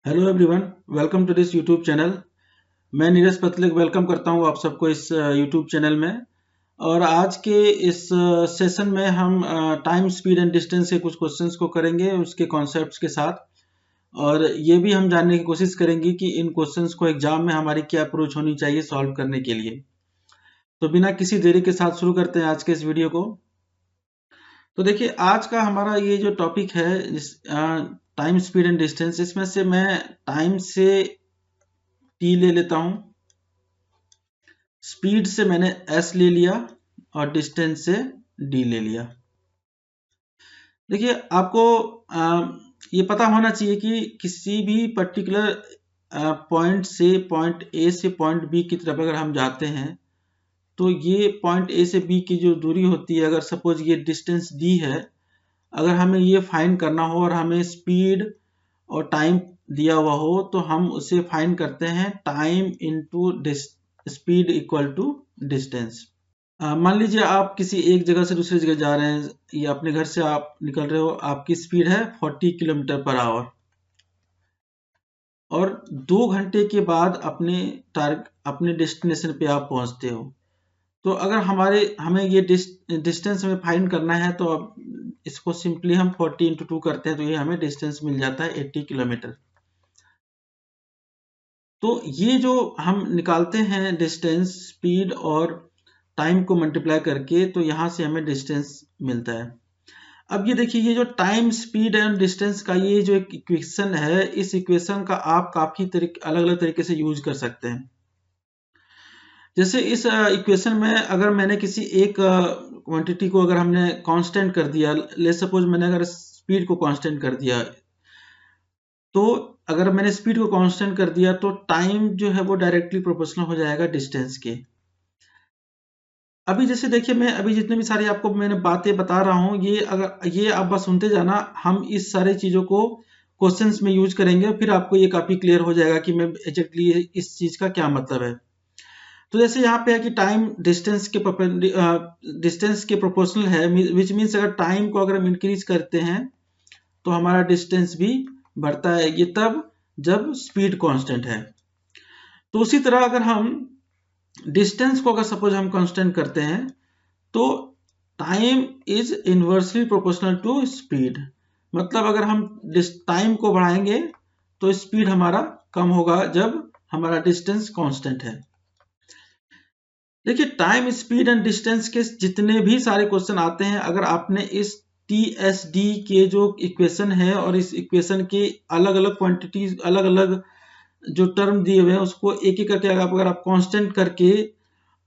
Hello everyone, welcome to this YouTube channel. मैं Neeraj पतलिक welcome करता हूं आप सबको इस यूट्यूब चैनल में। और आज के इस सेशन में हम टाइम, स्पीड एंड डिस्टेंस के कुछ क्वेश्चंस को करेंगे उसके कॉन्सेप्ट्स के साथ। और ये भी हम जानने की कोशिश करेंगे कि इन क्वेश्चंस को एग्जाम में हमारी क्या अप्रोच होनी चाहिए सॉल्व करने के लिए। तो बिना किसी देरी के साथ शुरू करते हैं आज के इस वीडियो को। तो देखिए, आज का हमारा ये जो टॉपिक है इस टाइम, स्पीड एंड डिस्टेंस, इसमें से मैं टाइम से टी ले लेता हूं, स्पीड से मैंने एस ले लिया और डिस्टेंस से डी ले लिया। देखिए, आपको ये पता होना चाहिए कि किसी भी पर्टिकुलर पॉइंट से पॉइंट ए से पॉइंट बी की तरफ अगर हम जाते हैं तो ये पॉइंट ए से बी की जो दूरी होती है, अगर सपोज ये डिस्टेंस डी है, अगर हमें ये फाइंड करना हो और हमें स्पीड और टाइम दिया हुआ हो तो हम उसे फाइंड करते हैं time into speed equal to distance. मान लीजिए आप किसी एक जगह से दूसरी जगह जा रहे हैं या अपने घर से आप निकल रहे हो, आपकी स्पीड है 40 किलोमीटर पर आवर और 2 घंटे के बाद अपने डेस्टिनेशन पे आप पहुंचते हो। तो अगर हमें ये डिस्टेंस हमें फाइंड करना है तो अब इसको सिंपली हम 40 इंटू 2 करते हैं तो ये हमें डिस्टेंस मिल जाता है 80 किलोमीटर। तो ये जो हम निकालते हैं डिस्टेंस स्पीड और टाइम को मल्टीप्लाई करके, तो यहाँ से हमें डिस्टेंस मिलता है। अब ये देखिए, ये जो टाइम, स्पीड एंड डिस्टेंस का ये जो एक इक्वेशन है, इस इक्वेशन का आप काफी अलग अलग तरीके से यूज कर सकते हैं। जैसे इस इक्वेशन में अगर मैंने किसी एक क्वांटिटी को अगर हमने कांस्टेंट कर दिया, ले सपोज मैंने अगर स्पीड को कांस्टेंट कर दिया, तो अगर मैंने स्पीड को कांस्टेंट कर दिया तो टाइम जो है वो डायरेक्टली प्रोपोर्शनल हो जाएगा डिस्टेंस के। अभी जैसे देखिए, मैं अभी जितने भी सारी आपको मैंने बातें बता रहा हूं, ये आप बस सुनते जाना, हम इस सारे चीजों को क्वेश्चंस में यूज करेंगे, फिर आपको ये काफी क्लियर हो जाएगा कि मैं एग्जैक्टली इस चीज का क्या मतलब है। तो जैसे यहाँ पे है कि टाइम डिस्टेंस के प्रोपोर्शनल है, विच मीन्स अगर टाइम को अगर हम इंक्रीज करते हैं तो हमारा डिस्टेंस भी बढ़ता है, ये तब जब स्पीड कांस्टेंट है। तो उसी तरह अगर हम डिस्टेंस को अगर सपोज हम कांस्टेंट करते हैं तो time is inversely proportional to speed. मतलब अगर हम टाइम को बढ़ाएंगे तो स्पीड हमारा कम होगा जब हमारा डिस्टेंस कांस्टेंट है। देखिए, टाइम, स्पीड एंड डिस्टेंस के जितने भी सारे क्वेश्चन आते हैं, अगर आपने इस TSD के जो इक्वेशन है और इस इक्वेशन के अलग अलग क्वांटिटीज, अलग अलग जो टर्म दिए हुए हैं, उसको एक एक करके अगर आप कांस्टेंट करके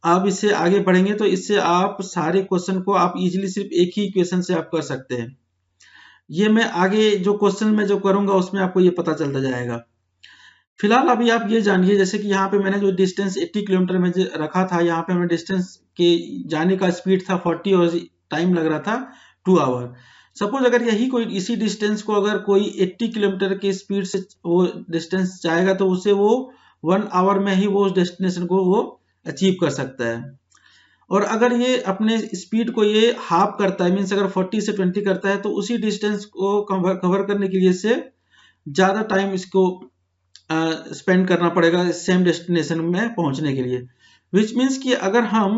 आप इससे आगे बढ़ेंगे तो इससे आप सारे क्वेश्चन को आप इजीली सिर्फ एक ही इक्वेशन से आप कर सकते हैं। ये मैं आगे जो क्वेश्चन में जो करूंगा उसमें आपको ये पता चलता जाएगा। फिलहाल अभी आप ये जानिए, जैसे कि यहाँ पे मैंने जो डिस्टेंस 80 किलोमीटर में रखा था, यहाँ पे हमें डिस्टेंस के जाने का स्पीड था 40 और टाइम लग रहा था 2 आवर। सपोज अगर यही कोई इसी डिस्टेंस को अगर कोई 80 किलोमीटर की स्पीड से वो डिस्टेंस जाएगा तो उसे वो 1 आवर में ही वो उस डेस्टिनेशन को वो अचीव कर सकता है। और अगर ये अपने स्पीड को ये हाफ करता है, मीन्स अगर 40 से 20 करता है, तो उसी डिस्टेंस को कवर करने के लिए से ज्यादा टाइम इसको स्पेंड करना पड़ेगा सेम डेस्टिनेशन में पहुंचने के लिए। विच मीन्स कि अगर हम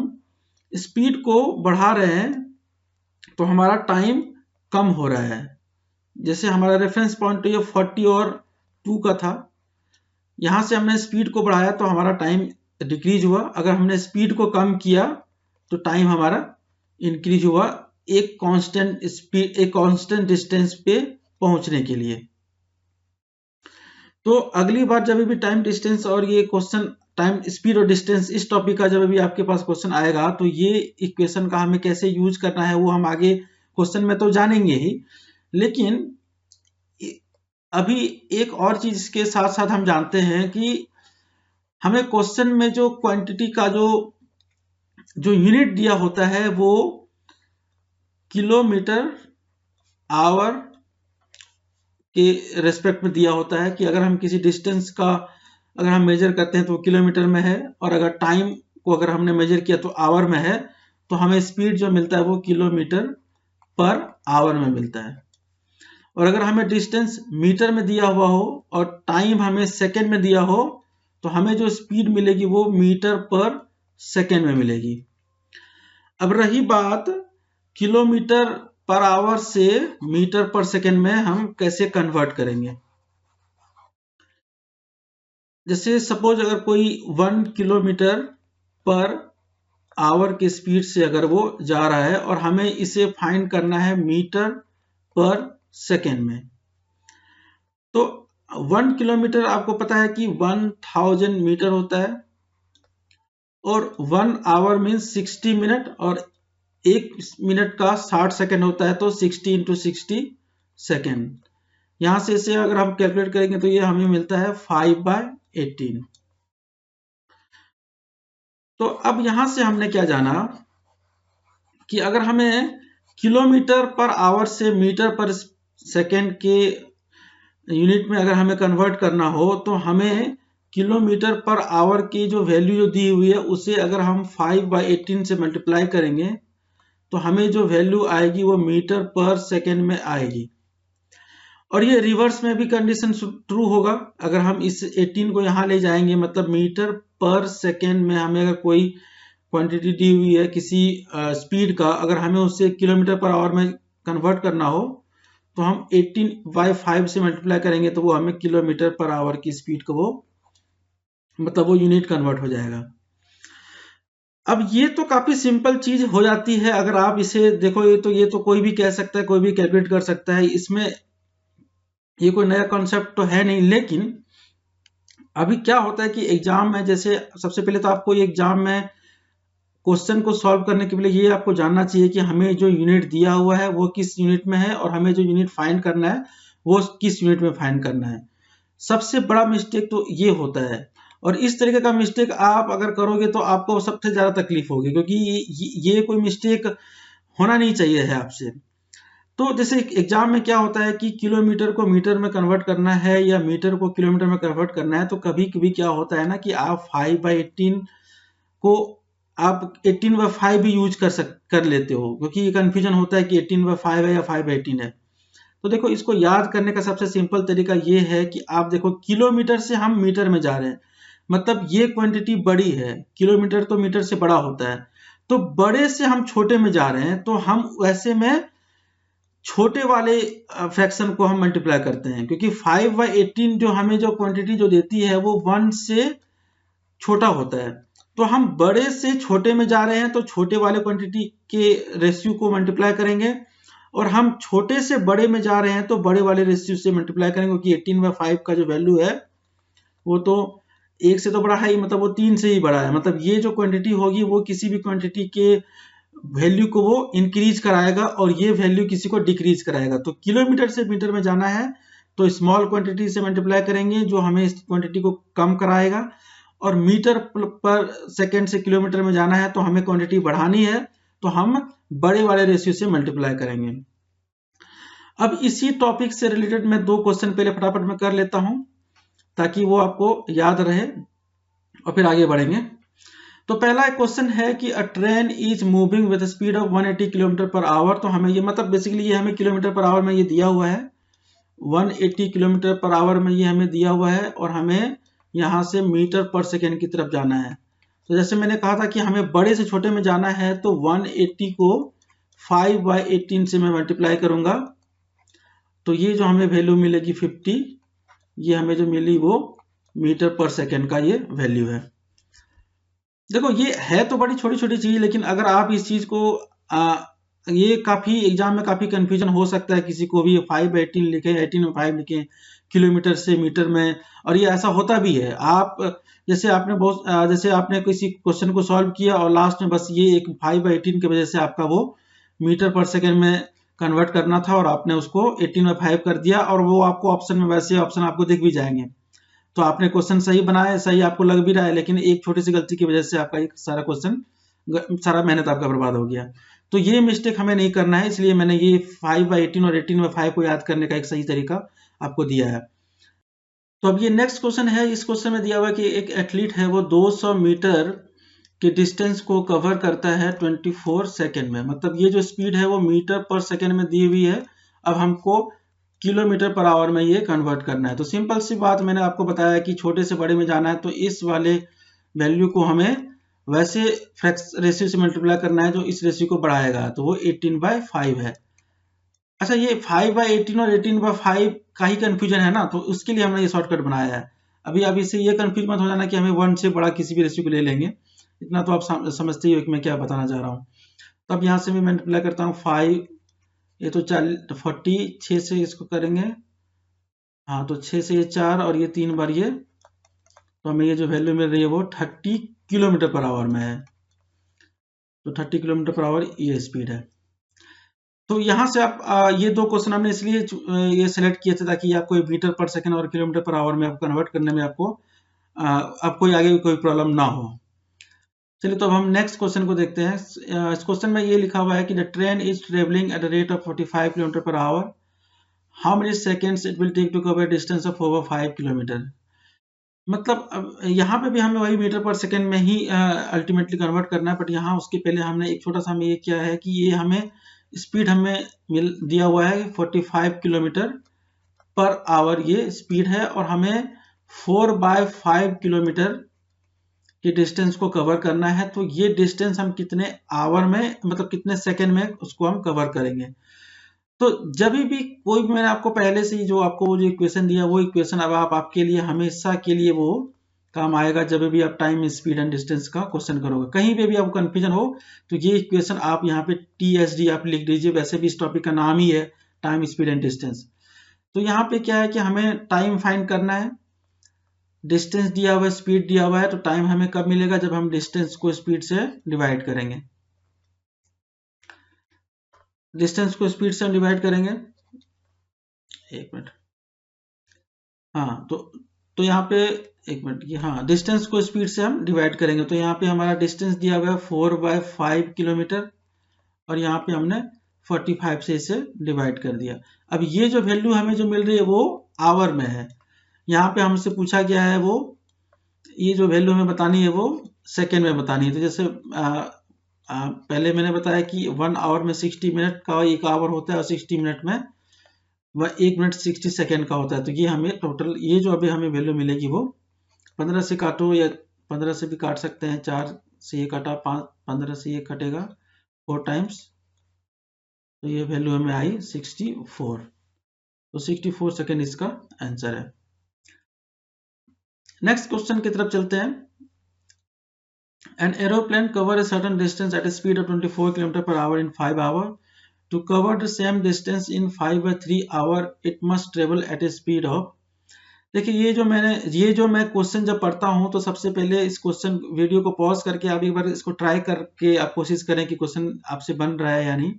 स्पीड को बढ़ा रहे हैं तो हमारा टाइम कम हो रहा है। जैसे हमारा रेफरेंस पॉइंट ये 40 और 2 का था, यहां से हमने स्पीड को बढ़ाया तो हमारा टाइम डिक्रीज हुआ, अगर हमने स्पीड को कम किया तो टाइम हमारा इंक्रीज हुआ एक कांस्टेंट स्पीड, एक कांस्टेंट डिस्टेंस पे पहुंचने के लिए। तो अगली बार जब भी टाइम, डिस्टेंस और ये क्वेश्चन टाइम, स्पीड और डिस्टेंस इस टॉपिक का जब भी आपके पास क्वेश्चन आएगा तो ये इक्वेशन का हमें कैसे यूज करना है वो हम आगे क्वेश्चन में तो जानेंगे ही, लेकिन अभी एक और चीज के साथ साथ हम जानते हैं कि हमें क्वेश्चन में जो क्वांटिटी का जो यूनिट दिया होता है वो किलोमीटर आवर के रेस्पेक्ट में दिया होता है, कि अगर हम किसी डिस्टेंस का अगर हम मेजर करते हैं तो वो किलोमीटर में है, और अगर टाइम को अगर हमने मेजर किया तो आवर में है, तो हमें स्पीड जो मिलता है वो किलोमीटर पर आवर में मिलता है। और अगर हमें डिस्टेंस मीटर में दिया हुआ हो और टाइम हमें सेकेंड में दिया हो तो हमें जो स्पीड मिलेगी वो मीटर पर सेकेंड में मिलेगी। अब रही बात किलोमीटर पर आवर से मीटर पर सेकेंड में हम कैसे कन्वर्ट करेंगे। जैसे सपोज अगर कोई 1 किलोमीटर पर आवर की स्पीड से अगर वो जा रहा है और हमें इसे फाइंड करना है मीटर पर सेकेंड में, तो 1 किलोमीटर आपको पता है कि 1000 मीटर होता है और 1 आवर मीन्स 60 मिनट और 1 मिनट का 60 सेकेंड होता है, तो 60 × 60 सेकेंड। यहां से इसे अगर हम कैलकुलेट करेंगे तो ये हमें मिलता है 5/18। तो अब यहां से हमने क्या जाना कि अगर हमें किलोमीटर पर आवर से मीटर पर सेकेंड के यूनिट में अगर हमें कन्वर्ट करना हो तो हमें किलोमीटर पर आवर की जो वैल्यू जो दी हुई है उसे अगर हम 5/18 से मल्टीप्लाई करेंगे तो हमें जो वैल्यू आएगी वो मीटर पर सेकेंड में आएगी। और ये रिवर्स में भी कंडीशन ट्रू होगा। अगर हम इस 18 को यहाँ ले जाएंगे, मतलब मीटर पर सेकेंड में हमें अगर कोई क्वांटिटी दी हुई है किसी स्पीड का, अगर हमें उसे किलोमीटर पर आवर में कन्वर्ट करना हो तो हम 18/5 से मल्टीप्लाई करेंगे तो वो हमें किलोमीटर पर आवर की स्पीड को वो यूनिट कन्वर्ट हो जाएगा। अब ये तो काफी सिंपल चीज हो जाती है। अगर आप इसे देखो ये तो कोई भी कह सकता है, कोई भी कैलकुलेट कर सकता है, इसमें ये कोई नया कॉन्सेप्ट तो है नहीं। लेकिन अभी क्या होता है कि एग्जाम में, जैसे सबसे पहले तो आपको ये एग्जाम में क्वेश्चन को सॉल्व करने के लिए ये आपको जानना चाहिए कि हमें जो यूनिट दिया हुआ है वो किस यूनिट में है और हमें जो यूनिट फाइंड करना है वो किस यूनिट में फाइंड करना है। सबसे बड़ा मिस्टेक तो ये होता है, और इस तरीके का मिस्टेक आप अगर करोगे तो आपको सबसे ज्यादा तकलीफ होगी, क्योंकि ये कोई मिस्टेक होना नहीं चाहिए है आपसे। तो जैसे एग्जाम में क्या होता है कि किलोमीटर को मीटर में कन्वर्ट करना है या मीटर को किलोमीटर में कन्वर्ट करना है, तो कभी कभी क्या होता है ना कि आप 5/18 को आप 18/5 भी यूज कर लेते हो, क्योंकि ये कंफ्यूजन होता है कि 18/5 है या 5/18 है। तो देखो, इसको याद करने का सबसे सिंपल तरीका ये है कि आप देखो किलोमीटर से हम मीटर में जा रहे हैं, मतलब ये क्वांटिटी बड़ी है, किलोमीटर तो मीटर से बड़ा होता है, तो बड़े से हम छोटे में जा रहे हैं तो हम वैसे में छोटे वाले फ्रैक्शन को हम मल्टीप्लाई करते हैं, क्योंकि 5/18 जो हमें जो क्वांटिटी जो देती है वो 1 से छोटा होता है। तो हम बड़े से छोटे में जा रहे हैं तो छोटे वाले क्वांटिटी के रेशियो को मल्टीप्लाई करेंगे, और हम छोटे से बड़े में जा रहे हैं तो बड़े वाले रेशियो से मल्टीप्लाई करेंगे, क्योंकि 18/5 का जो वैल्यू है वो तो 1 से तो बड़ा है ही, मतलब वो 3 से ही बड़ा है। मतलब ये जो क्वांटिटी होगी वो किसी भी क्वांटिटी के वैल्यू को वो इंक्रीज कराएगा और ये वैल्यू किसी को डिक्रीज कराएगा। तो किलोमीटर से मीटर में जाना है तो स्मॉल क्वांटिटी से मल्टीप्लाई करेंगे जो हमें इस क्वांटिटी को कम कराएगा, और मीटर पर सेकेंड से किलोमीटर में जाना है तो हमें क्वांटिटी बढ़ानी है तो हम बड़े वाले रेशियो से मल्टीप्लाई करेंगे। अब इसी टॉपिक से रिलेटेड मैं 2 क्वेश्चन पहले फटाफट में कर लेता हूं ताकि वो आपको याद रहे और फिर आगे बढ़ेंगे। तो पहला क्वेश्चन है कि a train is moving with speed of 180 kilometre per our. तो हमें ये मतलब बेसिकली ये हमें किलोमीटर पर आवर में ये दिया हुआ है, 180 किलोमीटर पर आवर में ये हमें दिया हुआ है, और हमें यहाँ से मीटर पर सेकेंड की तरफ जाना है। तो जैसे मैंने कहा था कि हमें बड़े से छोटे में जाना है तो 180 को 5/18 से मैं मल्टीप्लाई करूंगा, तो ये जो हमें वैल्यू मिलेगी 50, ये हमें जो मिली वो मीटर पर सेकेंड का ये वैल्यू है। देखो, ये है तो बड़ी छोटी छोटी चीज, लेकिन अगर आप इस चीज को ये काफी एग्जाम में काफी कंफ्यूजन हो सकता है किसी को भी, 5/18 लिखे, 18/5 लिखे किलोमीटर से मीटर में, और ये ऐसा होता भी है। आप जैसे आपने किसी क्वेश्चन को सॉल्व किया और लास्ट में बस ये एक 5/18 की वजह से आपका वो मीटर पर सेकेंड में कन्वर्ट करना था और आपने उसको 18/5 कर दिया, और वो आपको ऑप्शन में वैसे ऑप्शन आपको दिख भी जाएंगे। तो आपने क्वेश्चन सही बनाया, सही आपको लग भी रहा है, लेकिन एक छोटी सी गलती की वजह से आपका एक सारा क्वेश्चन, सारा मेहनत आपका बर्बाद हो गया। तो ये मिस्टेक हमें नहीं करना है, इसलिए मैंने ये 5/18 और 18/5 को याद करने का एक सही तरीका आपको दिया है। तो अब ये नेक्स्ट क्वेश्चन है। इस क्वेश्चन में दिया हुआ है कि एक एथलीट है, वो 200 मीटर के डिस्टेंस को कवर करता है 24 सेकेंड में। मतलब ये जो स्पीड है वो मीटर पर सेकेंड में दी हुई है। अब हमको किलोमीटर पर आवर में ये कन्वर्ट करना है। तो सिंपल सी बात, मैंने आपको बताया कि छोटे से बड़े में जाना है तो इस वाले वैल्यू को हमें वैसे फ्रैक्स रेशियो से मल्टीप्लाई करना है जो इस रेशियो को बढ़ाएगा, तो वो 18/5 है। अच्छा, ये 5/18 और 18/5 का ही कंफ्यूजन है ना, तो उसके लिए हमने ये शॉर्टकट बनाया है। अभी अब इससे ये कंफ्यूज मत हो जाना कि हमें 1 से बड़ा किसी भी रेशियो को ले लेंगे, इतना तो आप समझते ही हो कि मैं क्या बताना चाह रहा हूँ। तो अब यहाँ से मैं मल्टीप्लाई करता हूँ 5, ये तो 40, 6 से इसको करेंगे, हाँ तो 6 से ये 4 और ये 3 बार ये, तो हमें ये जो वैल्यू मिल रही है वो 30 किलोमीटर पर आवर में है। तो 30 किलोमीटर पर आवर ये स्पीड है। तो यहाँ से आप ये दो क्वेश्चन हमने इसलिए ये सिलेक्ट किए थे ताकि आपको मीटर पर सेकंड और किलोमीटर पर आवर में आपको कन्वर्ट करने में आपको आगे कोई प्रॉब्लम ना हो। चलिए, तो अब हम नेक्स्ट क्वेश्चन को देखते हैं। इस क्वेश्चन में ये लिखा हुआ है कि the train is travelling at the rate of 45 kilometre per hour, how many seconds it will take to cover distance of over 5 kilometre. मतलब अब यहाँ पे भी हमें वही मीटर पर सेकंड में ही अल्टीमेटली कन्वर्ट करना है, बट यहाँ उसके पहले हमने एक छोटा सा हमें ये किया है कि ये हमें स्पीड हमें दिया हुआ है 45 किलोमीटर पर आवर ये स्पीड है, और हमें 4/5 किलोमीटर की डिस्टेंस को कवर करना है। तो ये डिस्टेंस हम कितने आवर में, मतलब कितने सेकंड में उसको हम कवर करेंगे। तो जब भी कोई भी, मैंने आपको पहले से ही जो आपको जो इक्वेशन दिया वो इक्वेशन अब आप आपके लिए हमेशा के लिए वो काम आएगा जब भी आप टाइम, स्पीड एंड डिस्टेंस का क्वेश्चन करोगे। कहीं पे भी आपको कंफ्यूजन हो तो ये इक्वेशन आप यहाँ पे TSD आप लिख दीजिए। वैसे भी इस टॉपिक का नाम ही है टाइम, स्पीड एंड डिस्टेंस। तो यहाँ पे क्या है कि हमें टाइम फाइंड करना है, डिस्टेंस दिया हुआ है, स्पीड दिया हुआ है। तो टाइम हमें कब मिलेगा, जब हम डिस्टेंस को स्पीड से डिवाइड करेंगे। डिस्टेंस को स्पीड से हम डिवाइड करेंगे, एक मिनट, हाँ तो यहाँ पे एक मिनट, ये हाँ डिस्टेंस को स्पीड से हम डिवाइड करेंगे। तो यहाँ पे हमारा डिस्टेंस दिया हुआ है 4/5 किलोमीटर, और यहाँ पे हमने 45 से इसे डिवाइड कर दिया। अब ये जो वैल्यू हमें जो मिल रही है वो आवर में है। यहाँ पे हमसे पूछा गया है वो, ये जो वैल्यू हमें बतानी है वो सेकेंड में बतानी है। तो जैसे पहले मैंने बताया कि 1 आवर में 60 मिनट का 1 आवर होता है, और 60 मिनट में वह 1 मिनट 60 सेकेंड का होता है। तो ये हमें टोटल, ये जो अभी हमें वैल्यू मिलेगी वो 15 से काटो, या 15 से भी काट सकते हैं, 4 से ये काटा, 15 से ये कटेगा 4 टाइम्स, तो ये वैल्यू हमें आई 64। तो 64 सेकेंड इसका आंसर है। नेक्स्ट क्वेश्चन की तरफ चलते हैं। An aeroplane covers a certain distance at a speed of 24 km per hour in 5 hours. To cover the same distance in 5/3 hour, it must travel at a speed of। देखिए, ये जो मैं question जब पढ़ता हूं तो सबसे पहले इस क्वेश्चन वीडियो को पॉज करके आप एक बार इसको ट्राई करके आप कोशिश करें कि क्वेश्चन आपसे बन रहा है या नहीं।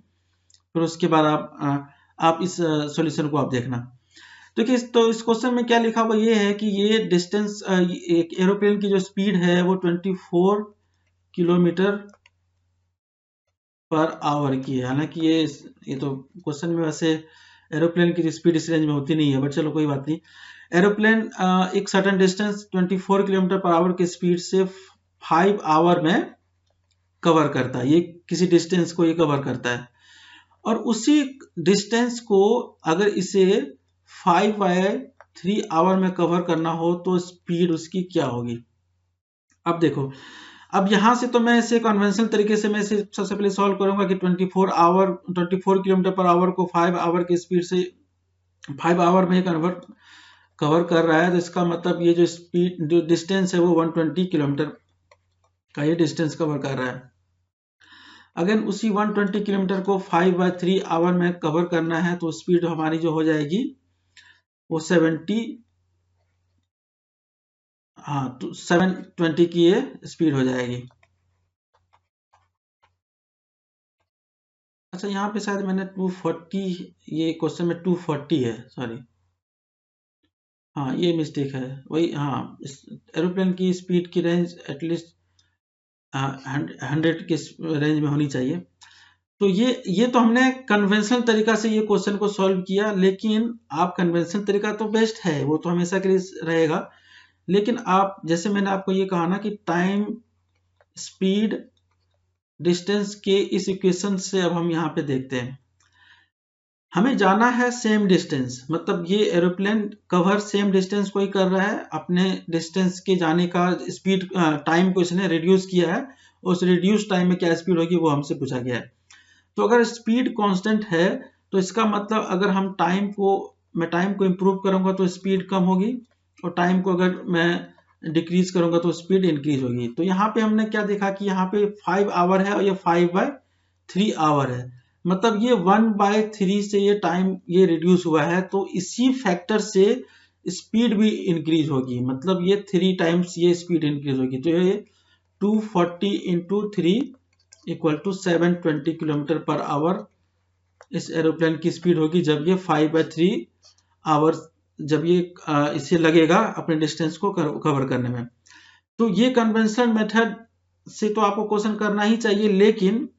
फिर उसके बाद आप इस सॉल्यूशन को आप देखना। देखिए, तो इस क्वेश्चन में क्या लिखा हुआ ये है कि ये डिस्टेंस, एक एरोप्लेन की जो स्पीड है वो 24 किलोमीटर पर आवर की है। हालांकि ये तो क्वेश्चन में वैसे एरोप्लेन की स्पीड इस रेंज में होती नहीं है, बट चलो कोई बात नहीं। एरोप्लेन एक certain distance 24 kilometre per our की स्पीड से 5 आवर में कवर करता है। ये किसी डिस्टेंस को ये कवर करता है, और उसी डिस्टेंस को अगर इसे 5/3 आवर में कवर करना हो तो स्पीड उसकी क्या होगी। अब देखो, अब यहां से तो मैं इसे कन्वेंशनल तरीके से मैं इसे सबसे पहले सॉल्व करूंगा कि 24 किलोमीटर पर आवर को 5 आवर की स्पीड से 5 आवर में कवर कर रहा है। तो इसका मतलब ये जो डिस्टेंस है वो 120 किलोमीटर का ये डिस्टेंस कवर कर रहा है। अगर उसी 120 किलोमीटर को 5/3 आवर में कवर करना है तो स्पीड हमारी जो हो जाएगी वो 720 की ये स्पीड हो जाएगी। अच्छा, यहाँ पे शायद मैंने 240, ये क्वेश्चन में 240 है, सॉरी, हाँ ये मिस्टेक है। वही, हाँ, एरोप्लेन की स्पीड की रेंज एटलीस्ट 100 की रेंज में होनी चाहिए। तो ये तो हमने कन्वेंशनल तरीका से ये क्वेश्चन को सॉल्व किया, लेकिन आप कन्वेंशनल तरीका तो बेस्ट है, वो तो हमेशा के लिए रहेगा। लेकिन आप, जैसे मैंने आपको ये कहा ना कि टाइम, स्पीड, डिस्टेंस के इस इक्वेशन से अब हम यहाँ पे देखते हैं हमें जाना है सेम डिस्टेंस, मतलब ये एरोप्लेन कवर सेम डिस्टेंस को ही कर रहा है, अपने डिस्टेंस के जाने का स्पीड टाइम को इसने रिड्यूस किया है, उस रिड्यूस टाइम में क्या स्पीड होगी वो हमसे पूछा गया है। तो अगर स्पीड कांस्टेंट है तो इसका मतलब अगर हम मैं टाइम को इम्प्रूव करूंगा तो स्पीड कम होगी, और टाइम को अगर मैं डिक्रीज करूंगा तो स्पीड इंक्रीज होगी। तो यहाँ पे हमने क्या देखा कि यहाँ पे 5 आवर है और ये 5/3 आवर है, मतलब ये 1/3 से ये टाइम ये रिड्यूस हुआ है, तो इसी फैक्टर से स्पीड भी इंक्रीज होगी, मतलब ये 3 टाइम्स ये स्पीड इंक्रीज होगी। तो ये 240 into 3 equal to 720 kilometre per hour इस एरोप्लेन की स्पीड होगी जब ये 5/3 आवर्स जब ये इसे लगेगा अपने डिस्टेंस को कवर करने में। तो ये कन्वेंशनल मेथड से तो आपको क्वेश्चन करना ही चाहिए, लेकिन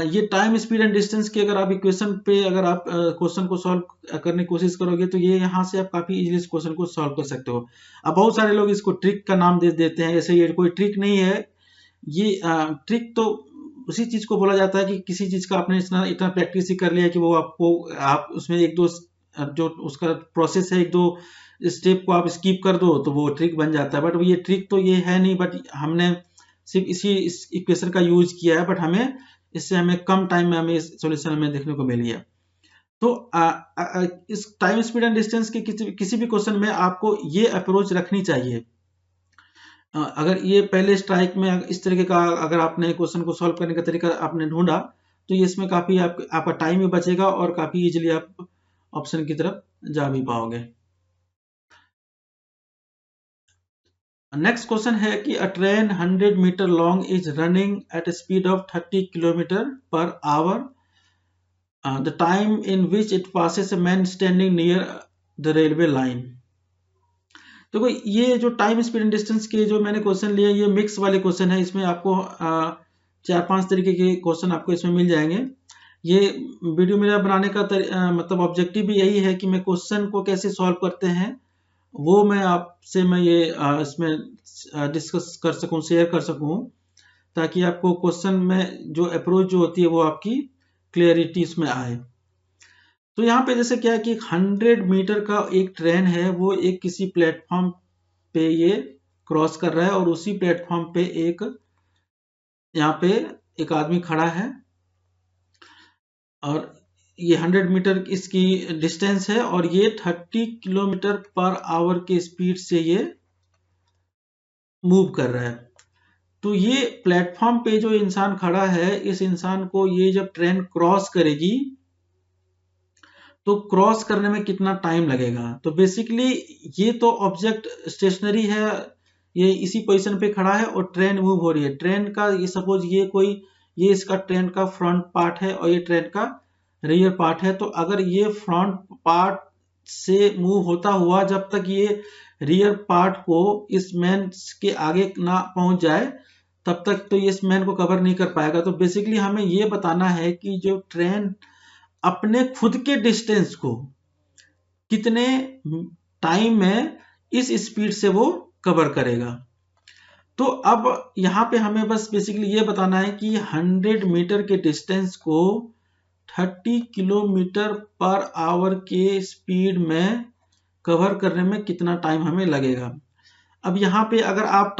ये टाइम स्पीड एंड डिस्टेंस की अगर आप इक्वेशन पे अगर आप क्वेश्चन को सॉल्व करने की कोशिश करोगे तो ये यहाँ से आप काफी इजीली इस क्वेश्चन को सॉल्व कर सकते हो। अब बहुत सारे लोग इसको ट्रिक का नाम दे देते हैं, ऐसे ये कोई ट्रिक नहीं है। ये ट्रिक तो उसी चीज को बोला जाता है कि किसी चीज का आपने इतना इतना प्रैक्टिस ही कर लिया कि वो आपको आप उसमें एक दो जो उसका प्रोसेस है एक दो स्टेप को आप स्किप कर दो तो वो ट्रिक बन जाता है। बट ये ट्रिक तो ये है नहीं, बट हमने सिर्फ इस इक्वेशन का यूज किया है, बट इससे हमें कम टाइम में हमें इस सॉल्यूशन हमें देखने को मिली है। तो इस टाइम स्पीड एंड डिस्टेंस के किसी भी क्वेश्चन में आपको ये अप्रोच रखनी चाहिए। अगर ये पहले स्ट्राइक में इस तरीके का अगर आपने क्वेश्चन को सॉल्व करने का तरीका आपने ढूंढा तो ये इसमें काफी आपका टाइम भी बचेगा और काफी इजीली आप ऑप्शन की तरफ जा भी पाओगे। नेक्स्ट क्वेश्चन है कि a train 100 metre long is running at speed of 30 kilometre per hour, the time in which it passes a man standing near the railway line. तो ये जो टाइम स्पीड एंड डिस्टेंस के जो मैंने question लिए ये मिक्स वाले question है, इसमें आपको 4-5 तरीके के क्वेश्चन आपको इसमें मिल जाएंगे। ये वीडियो मेरा बनाने का मतलब ऑब्जेक्टिव भी यही है कि मैं क्वेश्चन को कैसे सॉल्व करते हैं वो मैं आपसे मैं ये इसमें डिस्कस कर सकूं, शेयर कर सकूं, ताकि आपको क्वेश्चन में जो अप्रोच जो होती है वो आपकी क्लियरिटी इसमें आए। तो यहाँ पे जैसे क्या है कि 100 मीटर का एक ट्रेन है, वो एक किसी प्लेटफॉर्म पे ये क्रॉस कर रहा है और उसी प्लेटफॉर्म पे यहाँ पे एक आदमी खड़ा है और ये 100 मीटर इसकी डिस्टेंस है और ये 30 किलोमीटर पर आवर के स्पीड से ये मूव कर रहा है। तो ये प्लेटफॉर्म पे जो इंसान खड़ा है इस इंसान को ये जब ट्रेन क्रॉस करेगी तो क्रॉस करने में कितना टाइम लगेगा। तो बेसिकली ये तो ऑब्जेक्ट स्टेशनरी है, ये इसी पोजीशन पे खड़ा है और ट्रेन मूव हो रही है। ट्रेन का ये सपोज ये इसका ट्रेन का फ्रंट पार्ट है और ये ट्रेन का रियर पार्ट है। तो अगर ये फ्रंट पार्ट से मूव होता हुआ जब तक ये रियर पार्ट को इस मैन के आगे ना पहुंच जाए तब तक तो ये इस मैन को कवर नहीं कर पाएगा। तो बेसिकली हमें ये बताना है कि जो ट्रेन अपने खुद के डिस्टेंस को कितने टाइम में इस स्पीड से वो कवर करेगा। तो अब यहाँ पे हमें बस बेसिकली ये बताना है कि 100 मीटर के डिस्टेंस को 30 किलोमीटर पर आवर के स्पीड में कवर करने में कितना टाइम हमें लगेगा। अब यहाँ पे अगर आप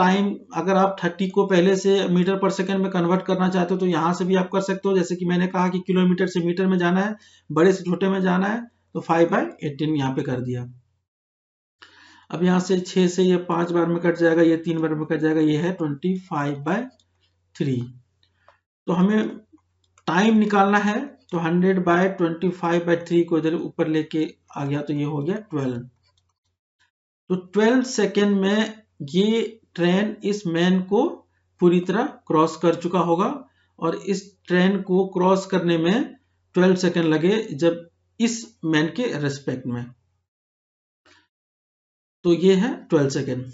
30 को पहले से मीटर पर सेकंड में कन्वर्ट करना चाहते हो तो यहाँ से भी आप कर सकते हो। जैसे कि मैंने कहा कि किलोमीटर से मीटर में जाना है, बड़े से छोटे में जाना है, तो 5/18 यहाँ पे कर दिया। अब यहाँ से 6 से ये 5 बार में कट जाएगा, ये 3 बार में कट जाएगा, ये है 25/3। तो हमें टाइम निकालना है तो 100/25/3 को इधर ऊपर लेके आ गया तो ये हो गया 12। तो 12 सेकेंड में ये ट्रेन इस मैन को पूरी तरह क्रॉस कर चुका होगा और इस ट्रेन को क्रॉस करने में 12 सेकेंड लगे जब इस मैन के रेस्पेक्ट में। तो ये है 12 सेकेंड।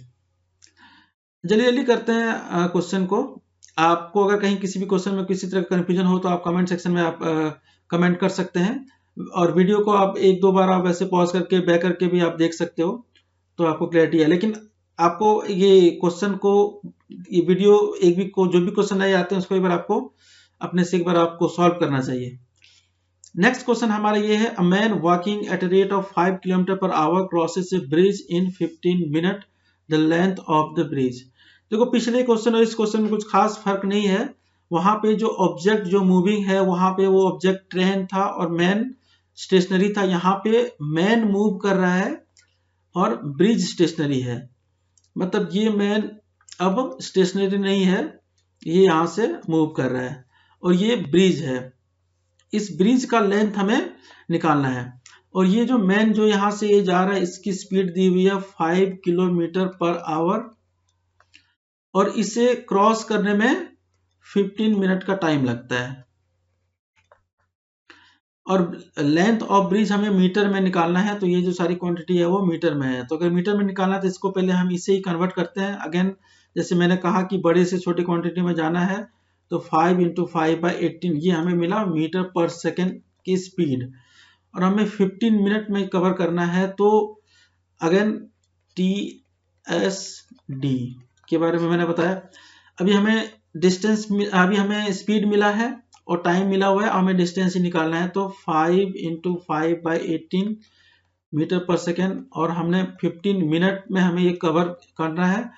जल्दी जल्दी करते हैं क्वेश्चन को। आपको अगर कहीं किसी भी क्वेश्चन में किसी तरह का कंफ्यूजन हो तो आप कमेंट सेक्शन में आप कमेंट कर सकते हैं और वीडियो को आप 1-2 बार आप वैसे पॉज करके बैक करके भी आप देख सकते हो तो आपको क्लैरिटी है। लेकिन आपको ये क्वेश्चन को ये वीडियो जो भी क्वेश्चन आए आते हैं उसको एक बार आपको अपने से एक बार आपको सॉल्व करना चाहिए। नेक्स्ट क्वेश्चन हमारा ये है, a man walking at a rate of 5 kilometre per our crosses A bridge in 15 minute, the length of the bridge. देखो पिछले क्वेश्चन और इस क्वेश्चन में कुछ खास फर्क नहीं है। वहां पे जो ऑब्जेक्ट जो मूविंग है वहां पे वो ऑब्जेक्ट ट्रेन था और मैन स्टेशनरी था। यहाँ पे मैन मूव कर रहा है और ब्रिज स्टेशनरी है। मतलब ये मैन अब स्टेशनरी नहीं है, ये यहाँ से मूव कर रहा है और ये ब्रिज है। इस ब्रिज का लेंथ हमें निकालना है। और ये जो मैन जो यहां से ये जा रहा है इसकी स्पीड दी हुई है 5 किलोमीटर पर आवर और इसे क्रॉस करने में 15 मिनट का टाइम लगता है। और लेंथ ऑफ ब्रिज हमें मीटर में निकालना है, तो ये जो सारी क्वांटिटी है वो मीटर में है। तो अगर मीटर में निकालना है तो इसको पहले हम इसे ही कन्वर्ट करते हैं। अगेन जैसे मैंने कहा कि बड़े से छोटे क्वांटिटी में जाना है, तो 5 × 5/18 ये हमें मिला मीटर पर सेकेंड की स्पीड। और हमें 15 मिनट में कवर करना है, तो अगेन TSD के बारे में मैंने बताया। अभी हमें डिस्टेंस, अभी हमें स्पीड मिला है और टाइम मिला हुआ है, हमें डिस्टेंस ही निकालना है। तो 5 × 5/18 मीटर पर सेकेंड और हमने 15 मिनट में हमें ये कवर करना है।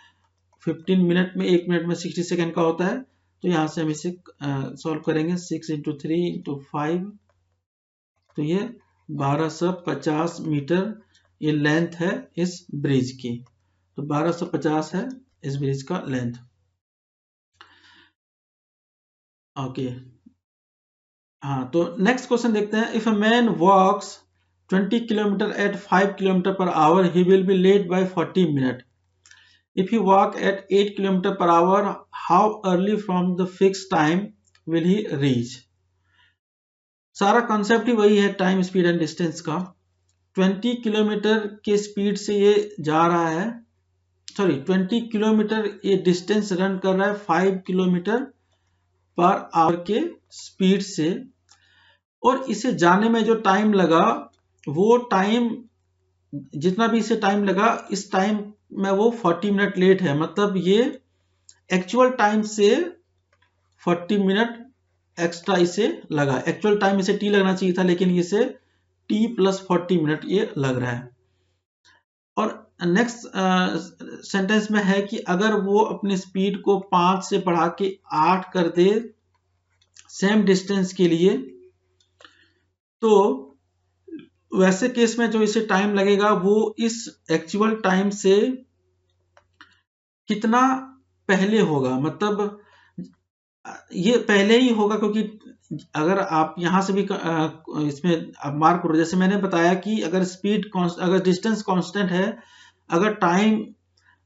15 मिनट में 1 मिनट में 60 सेकेंड का होता है। तो यहाँ से हम इसे सॉल्व करेंगे। 6 × 3 × 5, तो ये 1250 मीटर ये लेंथ है इस ब्रिज की। तो 1250 है इस ब्रिज का लेंथ। ओके, हाँ, तो नेक्स्ट क्वेश्चन देखते हैं। If a man walks 20 kilometre at 5 kilometre per hour, he will be late by 40 minute. If he walk at 8 kilometre per hour, how early from the fix time will he reach. सारा concept ही वही है time, speed and distance का। 20 kilometre के speed से ये जा रहा है, सॉरी 20 किलोमीटर ये डिस्टेंस रन कर रहा है 5 किलोमीटर पर आवर के स्पीड से। और इसे जाने में जो टाइम लगा वो टाइम, जितना भी इसे टाइम लगा, इस टाइम में वो 40 मिनट लेट है। मतलब ये एक्चुअल टाइम से 40 मिनट एक्स्ट्रा इसे लगा। एक्चुअल टाइम इसे t लगना चाहिए था, लेकिन इसे t + 40 मिनट ये लग रहा है। और नेक्स्ट सेंटेंस में है कि अगर वो अपनी स्पीड को 5 से बढ़ा के 8 कर दे सेम डिस्टेंस के लिए, तो वैसे केस में जो इसे टाइम लगेगा वो इस एक्चुअल टाइम से कितना पहले होगा। मतलब ये पहले ही होगा, क्योंकि अगर आप यहां से भी इसमें आप मार्क करो, जैसे मैंने बताया कि अगर स्पीड अगर डिस्टेंस कांस्टेंट है, अगर टाइम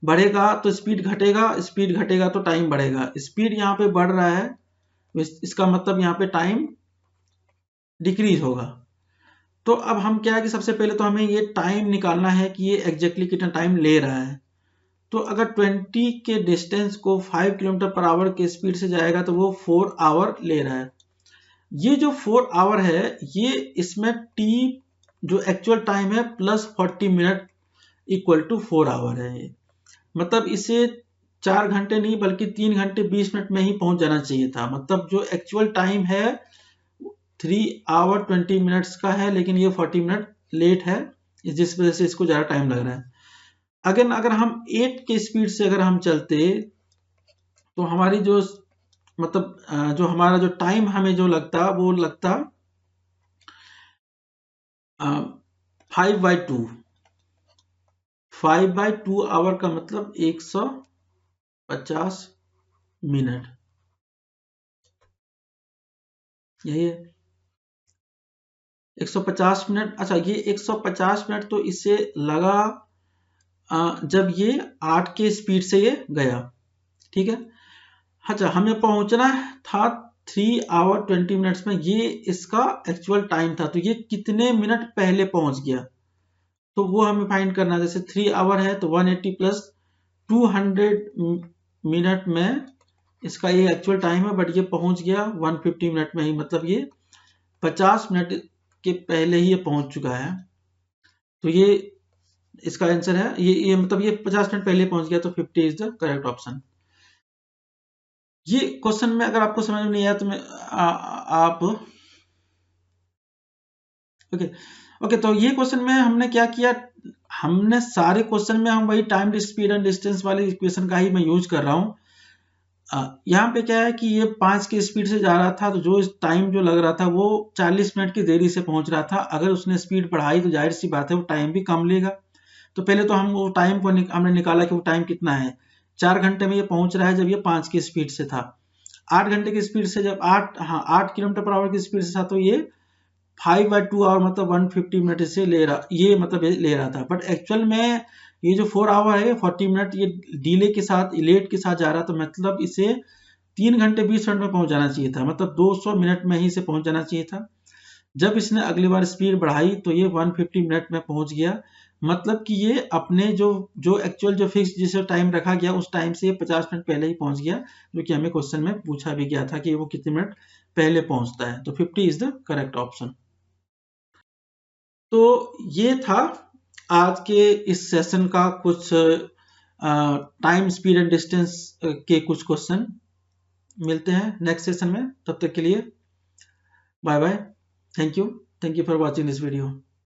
बढ़ेगा तो स्पीड घटेगा, स्पीड घटेगा तो टाइम बढ़ेगा। स्पीड यहाँ पे बढ़ रहा है, इसका मतलब यहाँ पे टाइम डिक्रीज होगा। तो अब हम क्या है कि सबसे पहले तो हमें ये टाइम निकालना है कि ये एग्जैक्टली कितना टाइम ले रहा है। तो अगर 20 के डिस्टेंस को 5 किलोमीटर पर आवर के स्पीड से जाएगा तो वो 4 आवर ले रहा है। ये जो 4 आवर है, ये इसमें t जो एक्चुअल टाइम है plus 40 minute equal to 4 hour है। ये मतलब इसे 4 घंटे नहीं बल्कि 3 घंटे 20 मिनट में ही पहुंच जाना चाहिए था। मतलब जो एक्चुअल टाइम है 3 आवर 20 मिनट्स का है, लेकिन ये 40 मिनट लेट है, जिस वजह से इसको ज़्यादा टाइम लग रहा है। अगर हम 8 के स्पीड से अगर हम चलते तो हमारी जो मतलब जो हमारा जो टाइम हमें जो लगता वो लगता 5/2। 5/2 आवर का मतलब 150 मिनट, यही है 150 मिनट। अच्छा, ये 150 मिनट तो इसे लगा जब ये 8 के स्पीड से ये गया, ठीक है। अच्छा, हमें पहुंचना था 3 आवर 20 मिनट्स में, ये इसका एक्चुअल टाइम था। तो ये कितने मिनट पहले पहुंच गया, तो वो हमें फाइंड करना है। जैसे 3 आवर है तो 180 + 200 मिनट में इसका ये एक्चुअल टाइम है, बट ये पहुंच गया 150 मिनट में ही। मतलब ये 50 मिनट के पहले ही ये पहुंच चुका है। तो ये इसका आंसर है। ये मतलब ये 50 मिनट पहले पहुंच गया, तो 50 इज द करेक्ट ऑप्शन। ये क्वेश्चन में अगर आपको समझ में नहीं आया तो आप ओके, तो ये क्वेश्चन में हमने क्या किया, हमने सारे क्वेश्चन में हम वही टाइम स्पीड एंड डिस्टेंस वाली इक्वेशन का ही मैं यूज कर रहा हूँ। यहाँ पे क्या है कि ये 5 की स्पीड से जा रहा था, तो जो टाइम जो लग रहा था वो 40 मिनट की देरी से पहुंच रहा था। अगर उसने स्पीड बढ़ाई तो जाहिर सी बात है वो टाइम भी कम लेगा। तो पहले तो हम वो टाइम को हमने निकाला कि वो टाइम कितना है। 4 घंटे में ये पहुंच रहा है जब ये 5 की स्पीड से था। 8 घंटे की स्पीड से जब 8 किलोमीटर पर आवर की स्पीड से था तो ये 5/2 आवर मतलब 150 मिनट से ले रहा, ये मतलब ये ले रहा था। बट एक्चुअल में ये जो 4 आवर है 40 मिनट ये डिले के साथ, लेट के साथ जा रहा, तो मतलब इसे 3 घंटे 20 मिनट में पहुंच जाना चाहिए था, मतलब 200 मिनट में ही इसे पहुंच जाना चाहिए था। जब इसने अगली बार स्पीड बढ़ाई तो ये 150 मिनट में पहुंच गया, मतलब कि ये अपने जो एक्चुअल जो फिक्स जिसे टाइम रखा गया उस टाइम से ये 50 मिनट पहले ही पहुंच गया, जो कि हमें क्वेश्चन में पूछा भी गया था कि वो कितने मिनट पहले पहुंचता है। तो 50 इज द करेक्ट ऑप्शन। तो ये था आज के इस सेशन का कुछ टाइम स्पीड एंड डिस्टेंस के कुछ क्वेश्चन। मिलते हैं नेक्स्ट सेशन में, तब तक के लिए bye bye. Thank you for watching this video.